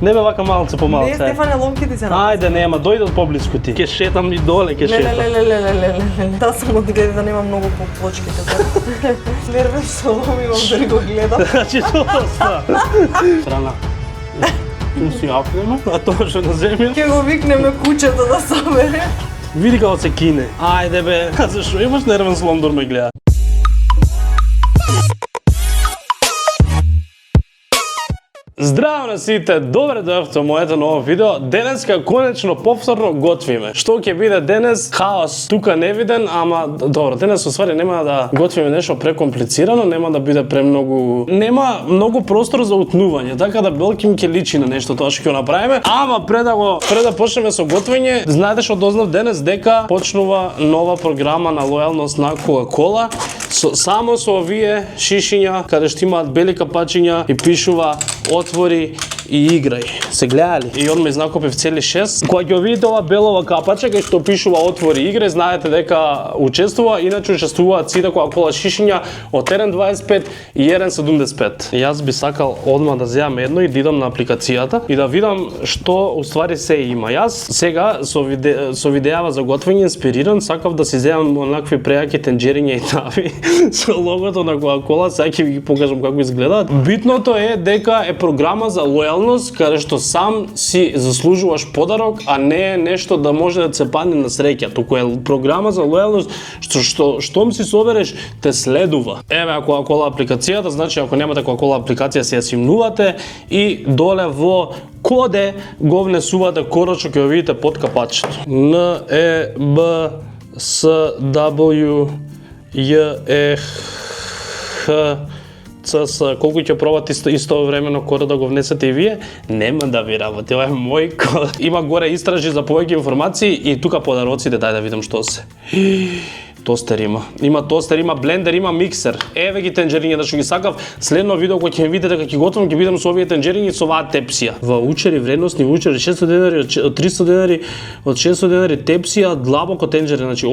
Не бе вака малце по малце. Не, Стефане, ломките се на. Ајде, нема, дојде од поблиску ти. Ке шетам и доле, ке шетам. Леле. Да само да гледа да нема многу по плочките. Нервен сум имам дали го гледам. Значи доста. Страна. Ту си апнема, а тоа што на земја. Ке го викнеме кучето да собере. Види како се кине. Ајде бе, зашо имаш нервен слом да ме гледа? Здраво на сите, добре дојавте во моето ново видео. Денеска конечно повторно готвиме. Што ќе биде денес? Хаос. Тука невиден, ама добро, денес усвари нема да готвиме нешто прекомплицирано, нема да биде премногу, нема многу простор за утнување, така да белким ќе личи на нешто тоа што ќе направиме. Ама пред да почнеме со готвење, знаете што дознав денес дека почнува нова програма на лојалност на Coca-Cola. Само со овие шишиња каде што имаат бели капачиња и пишува отвори и играј. Се гледали? И одма изнакопив цели 6. Кога ќе видите ова белова капаче кај што пишува отвори и играј, знаете дека учествува, иначе учествуваат сите Coca-Cola шишиња од 1.25 и 1.75. Јас би сакал одма да земам едно и да идам на апликацијата и да видам што уствари се има. Јас сега со видеава за готвење инспириран сакав да си земам онакви прејаки тенџериња и тави со логото на Coca-Cola, сега ќе ви ги покажам како изгледаат. Битното е дека е програма за лојалност, каде што сам си заслужуваш подарок, а не е нешто да може да се падне на среќа, туку е програма за лојалност штом си собереш те следува. Еве Coca-Cola апликацијата, значи ако немате Coca-Cola апликација си ја симнувате и доле во коде го внесувате кодот што ќе го видите под капачето. NEBSWJEH колку ќе пробате истовремено кодот да го внесете и вие, нема да ви работи, ова е мој код. Има горе истражи за повеќе информации и тука подароците, дај да видам што се. Тостер има. Има тостер, има блендер, има миксер. Еве ги тенџериња, што ги сакав. Следно видео кога ќе видите дека ќе готвам, ќе бидам со овие тенџериња и со оваа тепсија. Ваучери, вредносни ваучери, 600 денари, од 300 денари, од 600 денари тепсија, длабоко тенџери, значи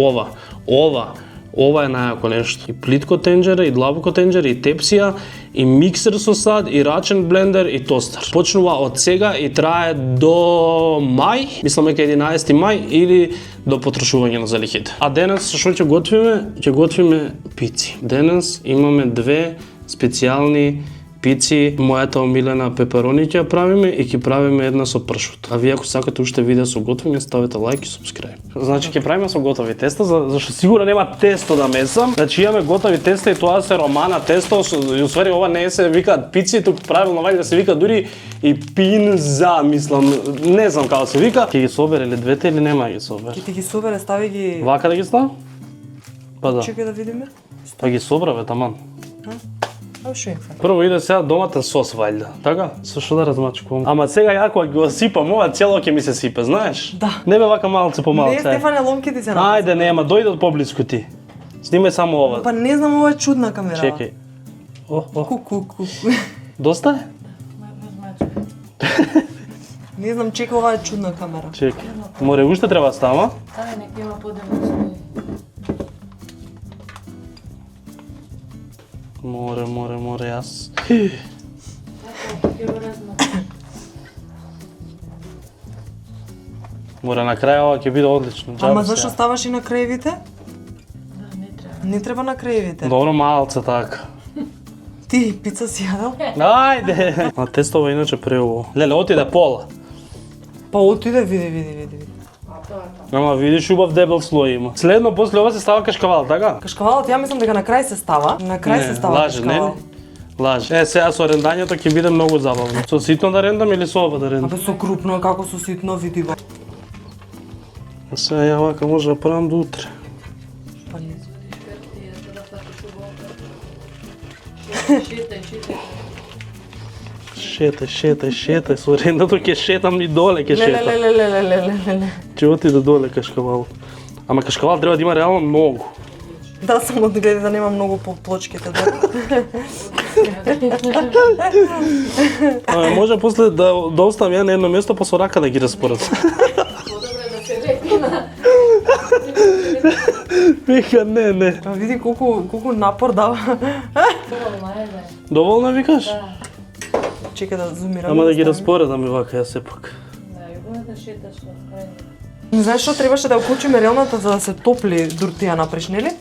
ова е најако нешто. И плитко тенџере, и длабоко тенџере, и тепсија, и миксер со сад, и рачен блендер, и тостер. Почнува од сега и трае до мај, мислам дека 11 мај, или до потрошување на залихите. А денес што ќе готвиме? Ќе готвиме пици. Денес имаме две специјални пици, мојата омилена пеперони ќе ја правиме и ќе правиме една со пршут. А вие ако сакате уште видео со готвење, ставете лайк и субскрајб. Значи ќе правиме со готови теста, зашто сигурно нема тесто да месам. Значи имаме готови теста и тоа се романа тесто, и усвари ова не се викаат пици, тук правилно ваѓа да се вика дури и пинза, мислам, не знам како се вика. Ќе ги собере ли двете или нема ги собере? Ќе ги собере, стави ги. Вака да ги става? Па да. Чекај да видиме. Па ги собраве таман. Прво иде сега доматен сос вајда, така? Со што да размачкувам. Ама сега ја кога го сипам ова, цело ќе ми се сипе, знаеш? Да. Не бе вака малце по малце. Не, Стефане, ломките се на. Ајде, нема, дојде од поблиску ти. Снимај само ова. Па не знам, ова е чудна камера. Чекај. Ку. Доста е? Не знам, чекај, ова е чудна камера. Чекај. Море уште треба да става? Да, нека има подемоци. Море, јас. Море, на крај ова ќе биде одлично. Ама зашто ставаш и на краевите? Да, не треба. Не треба на краевите. Добро малце така. Ти пица си јадел? Ајде! А тестова иначе преубаво. Леле, отиде пола. Па отиде, види. Ама видиш, убав дебел слој има. Следно после ова се става кашкавал, така? Кашкавалот, ја мислам дека на крај се става. На крај се става кашкавал. Лаже. Сега со рендањето ќе биде многу забавно. Со ситно да рендам или со ова да рендам? Абе со крупно, како со ситно, види го. Сега ја вака може да правам до утре. Па не. Шетај, со рендато ќе шетам и доле ќе шетам. Леле. Ќе отиде доле кашкавал. Ама кашкавал треба да има реално многу. Да, само да гледа да нема многу по плочките. Може после да оставам ја на едно место, па со рака да ги распоред. Подобро да се рекна. Вика, не. Па види колку напор дава. Доволно е, бе. Доволно викаш? Да. Чекај да зумирам. Ама да ги распоредам и вака ја сепак. Да, ја да шеташ во крај. Не знаеш што требаше да укучиме релната за да се топли дур ти ја напреш, нели?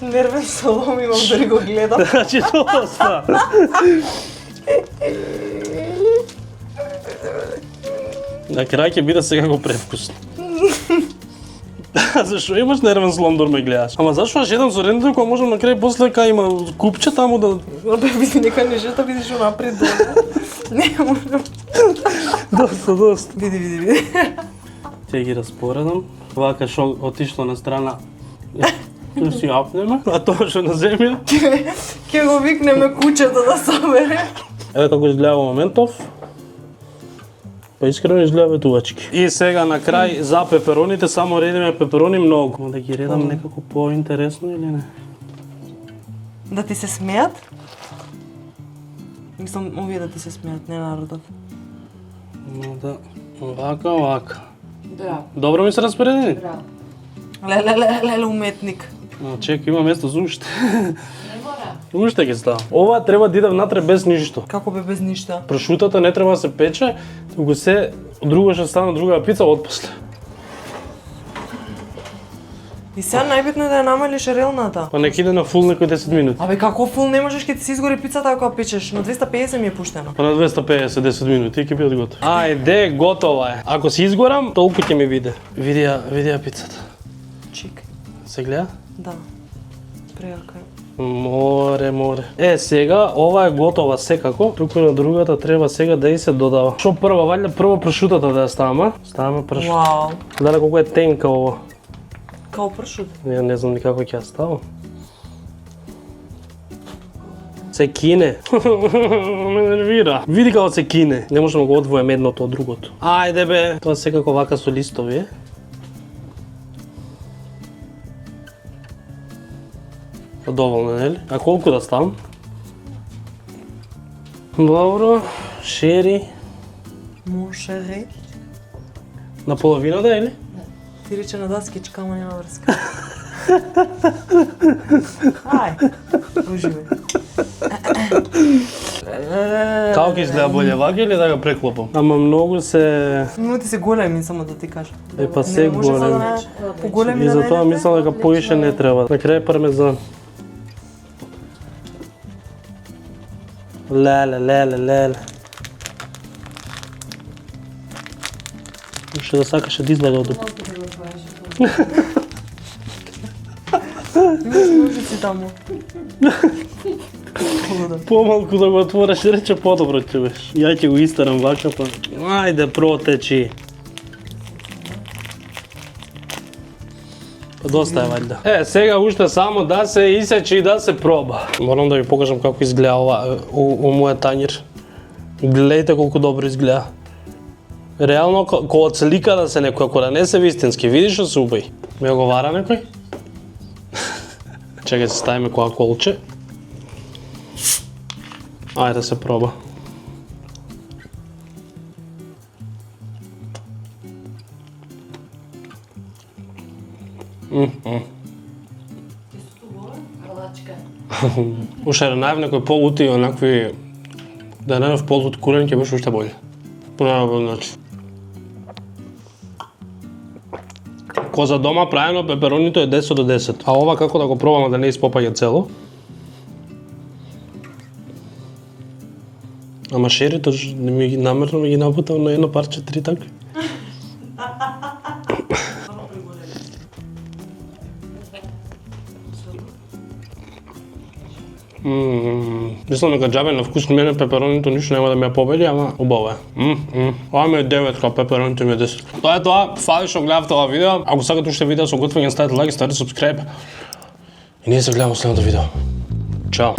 Нервен солом имам, дори го гледам. Значи доста. На крај ќе биде секако превкусно. Зашо имаш нервен слом дор ме гледаш? Ама зашо аз едам со рендето кога можам на крај после кај има купче таму да... Бе, види нека нешто видиш унапред долу. Не можам. Доста. Види. Ќе ги распоредам. Вака шо отишло на страна. Ќе си апнеме, а тоа што на земја. Ке го викнеме кучето да собере. Еве како изгледа во моментов. Па искрено изгледа ветувачки. И сега на крај за пепероните само редиме пеперони многу. Да ги редам некако поинтересно или не? Да ти се смеат? Мислам, овие да ти се смеат, не народот. Ну да, вака. Браво, Добро ми се распоредени? браво. Леле, уметник. Но чека, има место за уште. Не мора. Уште ги става. Ова треба да иде внатре без ништо. Како бе без ништа? Прошутата не треба да се пече, туку се друго ќе стане друга пица отпосле. И сега најбитно е да ја намалиш релната. Па нека иде на фул некои 10 минути. Абе како фул не можеш ке ти се изгори пицата ако ја печеш, на 250 ми е пуштено. Па на 250 10 минути и ќе бидат готови. Ајде, готова е. Ако се изгорам, толку ќе ми виде. Види ја пицата. Чик. Се гледа? Да. Прејака е. Море. Сега ова е готова секако, туку на другата треба сега да и се додава. Што прво, валја прво прошутата да ја ставаме. Ставаме прошут. Вау. Гледа колку е тенка ова. Као пршут. Ја не знам ни како ќе ја ставам. Се кине. Ме нервира. Види како се кине. Не можам да го одвојам едното од другото. Ајде бе. Тоа секако вака со листови е. Доволно, нели? А колку да ставам? Добро. Шери. Мошери. На половината, или? Ти рече на даскичка, ама нема врска. Ај. Уживе. Како ќе изгледа боле вака или да го преклопам? Ама многу се... Но ти се големи, само да ти кажам. Па се големи. Поголеми И да затоа најдете. мислам дека поише не треба. На крај пармезан. Леле. Уште да сакаше да изгледа од... Малку да го отвариш. Ножици таму. Помалку да го отвориш, рече подобро ќе беше. Ја ќе го истарам вака, па... Ајде, протечи. Па доста е ваljda. Сега уште само да се исече и да се проба. Морам да ви покажам како изгледа ова у мојот тањер. Гледајте колку добро изгледа. Реално, кога од слика да се некој, ако да не се вистински, видиш што се убај. Ме го вара некој? Чекај се ставиме која колче. Ајде да се проба. Калачка. Уште да најав некој полути онакви да не в полут курен ќе беше уште боле. По најдобар начин. Ко за дома правено пеперонито е 10 до 10. А ова како да го пробаме да не испопаѓа цело? Ама шерито намерно ми ги напутав на едно парче 3 така. Мислам дека џабе на вкус мене пеперонито ништо нема да ме ја победи, ама убаво е. Ова ми е 9, као пеперонито ми е 10. Тоа е тоа, фали што гледавте ова видео. Ако сакате уште видео со готвење, ставете лайк и ставете субскрайб. И ние се гледаме во следното видео. Чао!